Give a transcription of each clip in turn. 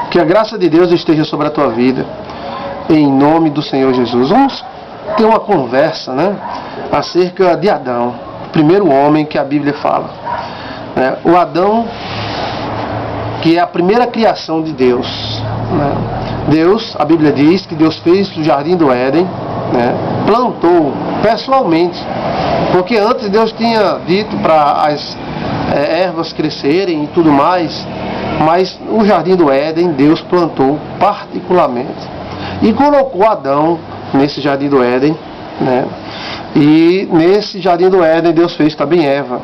Que a graça de Deus esteja sobre a tua vida. Em nome do Senhor Jesus. Vamos ter uma conversa, né, acerca de Adão, o primeiro homem que a Bíblia fala. O Adão, que é a primeira criação de Deus. Deus, a Bíblia diz que Deus fez o jardim do Éden, plantou pessoalmente, porque antes Deus tinha dito para as ervas crescerem e tudo mais, mas o jardim do Éden Deus plantou particularmente e colocou Adão nesse jardim do Éden, e nesse jardim do Éden Deus fez também Eva,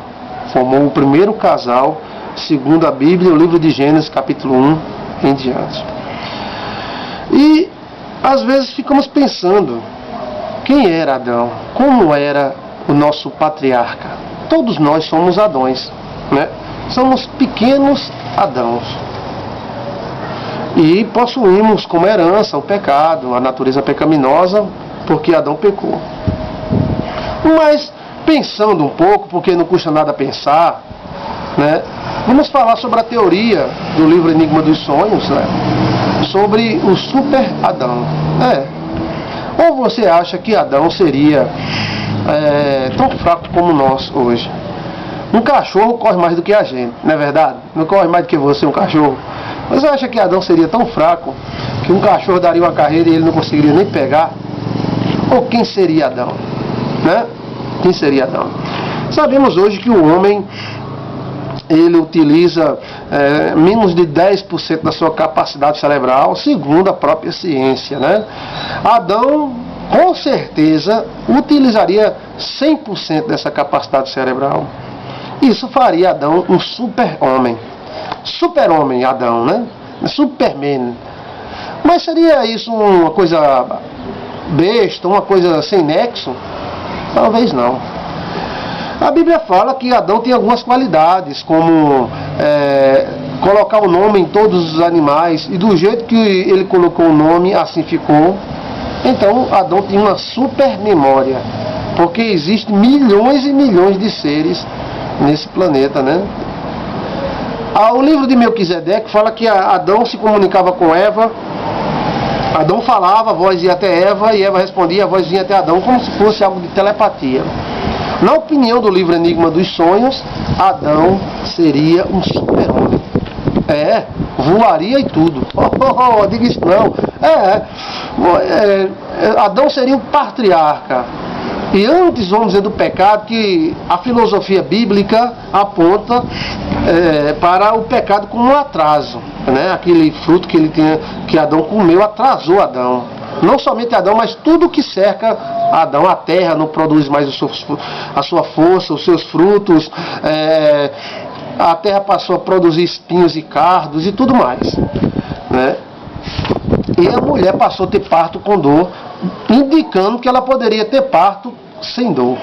formou o primeiro casal, segundo a Bíblia, o livro de Gênesis, capítulo 1 em diante. E às vezes ficamos pensando, quem era Adão? Como era o nosso patriarca? Todos nós somos Adões, somos pequenos Adãos. E possuímos como herança o pecado, a natureza pecaminosa, porque Adão pecou. Mas pensando um pouco, porque não custa nada pensar, vamos falar sobre a teoria do livro Enigma dos Sonhos, sobre o super Adão. Ou você acha que Adão seria tão fraco como nós hoje? Um cachorro corre mais do que a gente, não é verdade? Não corre mais do que você, um cachorro. Você acha que Adão seria tão fraco que um cachorro daria uma carreira e ele não conseguiria nem pegar? Ou quem seria Adão? Quem seria Adão? Sabemos hoje que o homem, ele utiliza menos de 10% da sua capacidade cerebral, segundo a própria ciência. Adão, com certeza, utilizaria 100% dessa capacidade cerebral. Isso faria Adão um super-homem. Super-homem, Adão, Superman. Mas seria isso uma coisa besta, uma coisa sem nexo? Talvez não. A Bíblia fala que Adão tem algumas qualidades, como colocar o nome em todos os animais, e do jeito que ele colocou o nome, assim ficou. Então Adão tinha uma super memória, porque existem milhões e milhões de seres nesse planeta, O livro de Melquisedeque fala que Adão se comunicava com Eva. Adão falava, a voz ia até Eva, e Eva respondia, a voz vinha até Adão, como se fosse algo de telepatia. Na opinião do livro Enigma dos Sonhos, Adão seria um super-homem. Voaria e tudo. Diga isso não. Adão seria um patriarca. E antes, vamos dizer, do pecado, que a filosofia bíblica aponta para o pecado como um atraso. Aquele fruto que ele tinha, que Adão comeu, atrasou Adão. Não somente Adão, mas tudo que cerca Adão. A terra não produz mais a sua força, os seus frutos. A terra passou a produzir espinhos e cardos e tudo mais. E a mulher passou a ter parto com dor, indicando que ela poderia ter parto sem dor.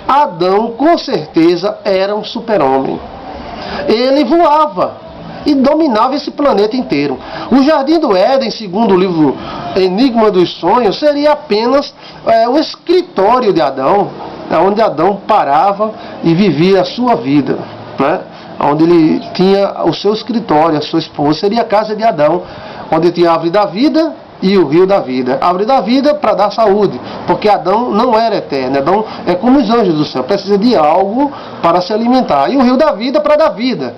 Adão, com certeza, era um super-homem. Ele voava e dominava esse planeta inteiro. O Jardim do Éden, segundo o livro Enigma dos Sonhos, seria apenas o escritório de Adão, onde Adão parava e vivia a sua vida, onde ele tinha o seu escritório, a sua esposa. Seria a casa de Adão, onde tinha a árvore da vida e o rio da vida. A árvore da vida para dar saúde, porque Adão não era eterno. Adão é como os anjos do céu, precisa de algo para se alimentar. E o rio da vida para dar vida.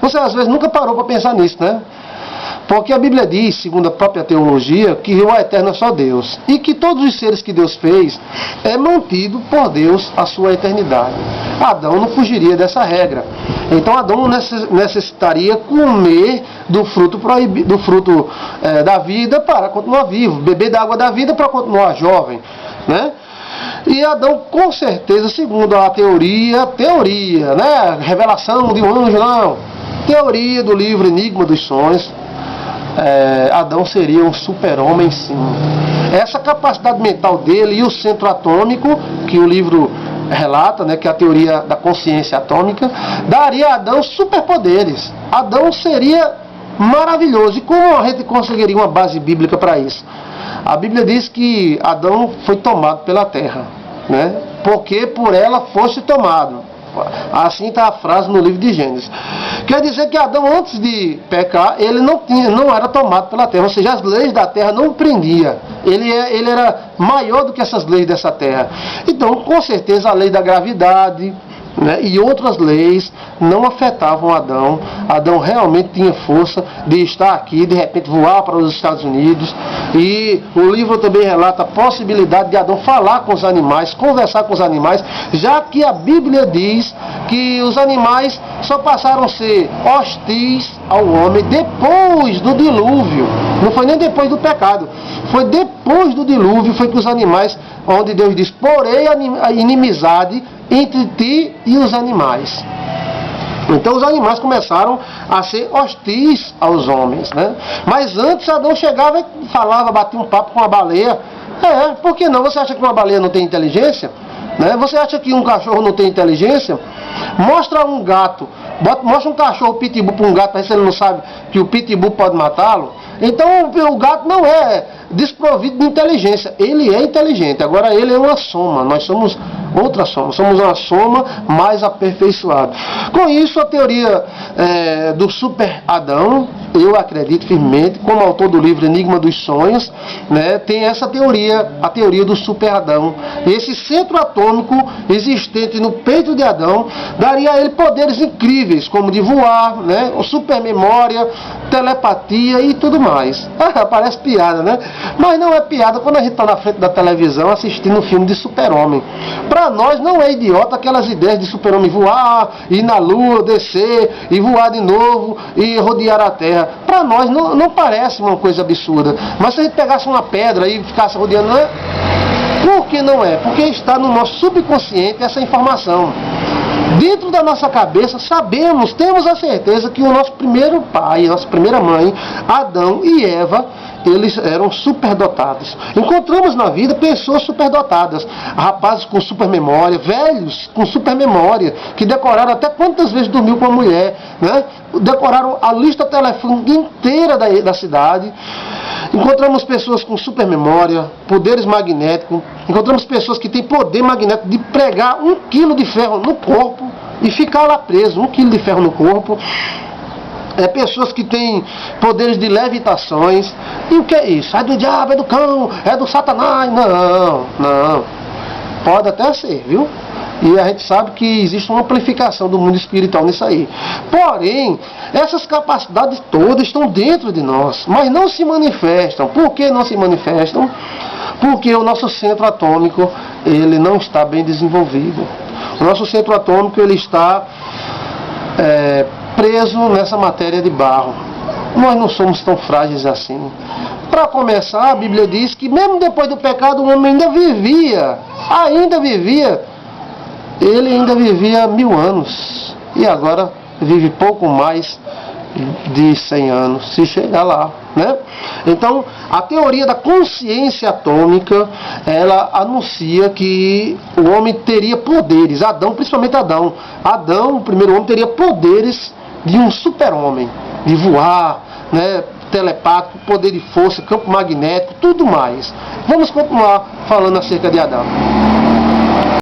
Você às vezes nunca parou para pensar nisso, Porque a Bíblia diz, segundo a própria teologia, que rio eterno é só Deus. E que todos os seres que Deus fez é mantido por Deus a sua eternidade. Adão não fugiria dessa regra. Então Adão necessitaria comer do fruto proibido, do fruto da vida para continuar vivo, beber da água da vida para continuar jovem, E Adão, com certeza, segundo a teoria, revelação de um anjo, não, teoria do livro Enigma dos Sonhos, Adão seria um super-homem, sim. Essa capacidade mental dele e o centro atômico, que o livro relata, que é a teoria da consciência atômica, daria a Adão superpoderes. Adão seria maravilhoso. E como a gente conseguiria uma base bíblica para isso? A Bíblia diz que Adão foi tomado pela terra, porque por ela fosse tomado. Assim está a frase no livro de Gênesis. Quer dizer que Adão, antes de pecar, ele não era tomado pela terra, ou seja, as leis da terra não o prendia. Ele era maior do que essas leis dessa terra. Então, com certeza, a lei da gravidade, né, e outras leis não afetavam Adão. Adão realmente tinha força de estar aqui, de repente voar para os Estados Unidos. E o livro também relata a possibilidade de Adão falar com os animais, conversar com os animais, já que a Bíblia diz que os animais só passaram a ser hostis ao homem depois do dilúvio. Não foi nem depois do pecado, foi depois do dilúvio, foi que os animais, onde Deus diz, porém a inimizade entre ti e os animais. Então os animais começaram a ser hostis aos homens, né? Mas antes Adão chegava e falava, batia um papo com a baleia. Por que não? Você acha que uma baleia não tem inteligência? Né? Você acha que um cachorro não tem inteligência? Mostra um gato, mostra um cachorro pitbull para um gato, para ver se ele não sabe que o pitbull pode matá-lo. Então o gato não é desprovido de inteligência, ele é inteligente. Agora ele é uma soma, nós somos outra soma, somos uma soma mais aperfeiçoada. Com isso, a teoria do super Adão, eu acredito firmemente, como autor do livro Enigma dos Sonhos, né, tem essa teoria, a teoria do super Adão. E esse centro atômico existente no peito de Adão daria a ele poderes incríveis, como de voar, né, super memória, telepatia e tudo mais. Parece piada, né? Mas não é piada quando a gente está na frente da televisão assistindo um filme de super-homem. Para nós não é idiota aquelas ideias de super-homem voar, ir na lua, descer, e voar de novo, e rodear a terra. Para nós não parece uma coisa absurda. Mas se a gente pegasse uma pedra e ficasse rodeando, não é? Por que não é? Porque está no nosso subconsciente essa informação. Dentro da nossa cabeça, sabemos, temos a certeza que o nosso primeiro pai, a nossa primeira mãe, Adão e Eva, eles eram superdotados. Encontramos na vida pessoas superdotadas, rapazes com supermemória, velhos com supermemória, que decoraram até quantas vezes dormiu com a mulher, né? Decoraram a lista telefônica inteira da cidade. Encontramos pessoas com supermemória, poderes magnéticos. Encontramos pessoas que têm poder magnético de pregar 1 quilo de ferro no corpo e ficar lá preso, 1 quilo de ferro no corpo. Pessoas que têm poderes de levitações. E o que é isso? É do diabo, é do cão, é do satanás? Não. Pode até ser, viu? E a gente sabe que existe uma amplificação do mundo espiritual nisso aí. Porém, essas capacidades todas estão dentro de nós, mas não se manifestam. Por que não se manifestam? Porque o nosso centro atômico, ele não está bem desenvolvido. O nosso centro atômico, ele está preso nessa matéria de barro. Nós não somos tão frágeis assim. Para começar, a Bíblia diz que mesmo depois do pecado, o homem ainda vivia. Ele ainda vivia 1000 anos. E agora vive pouco mais de 100 anos, se chegar lá, né? Então, a teoria da consciência atômica, ela anuncia que o homem teria poderes. Adão, principalmente Adão. Adão, o primeiro homem, teria poderes de um super-homem, de voar, né? Telepático, poder de força, campo magnético, tudo mais. Vamos continuar falando acerca de Adão.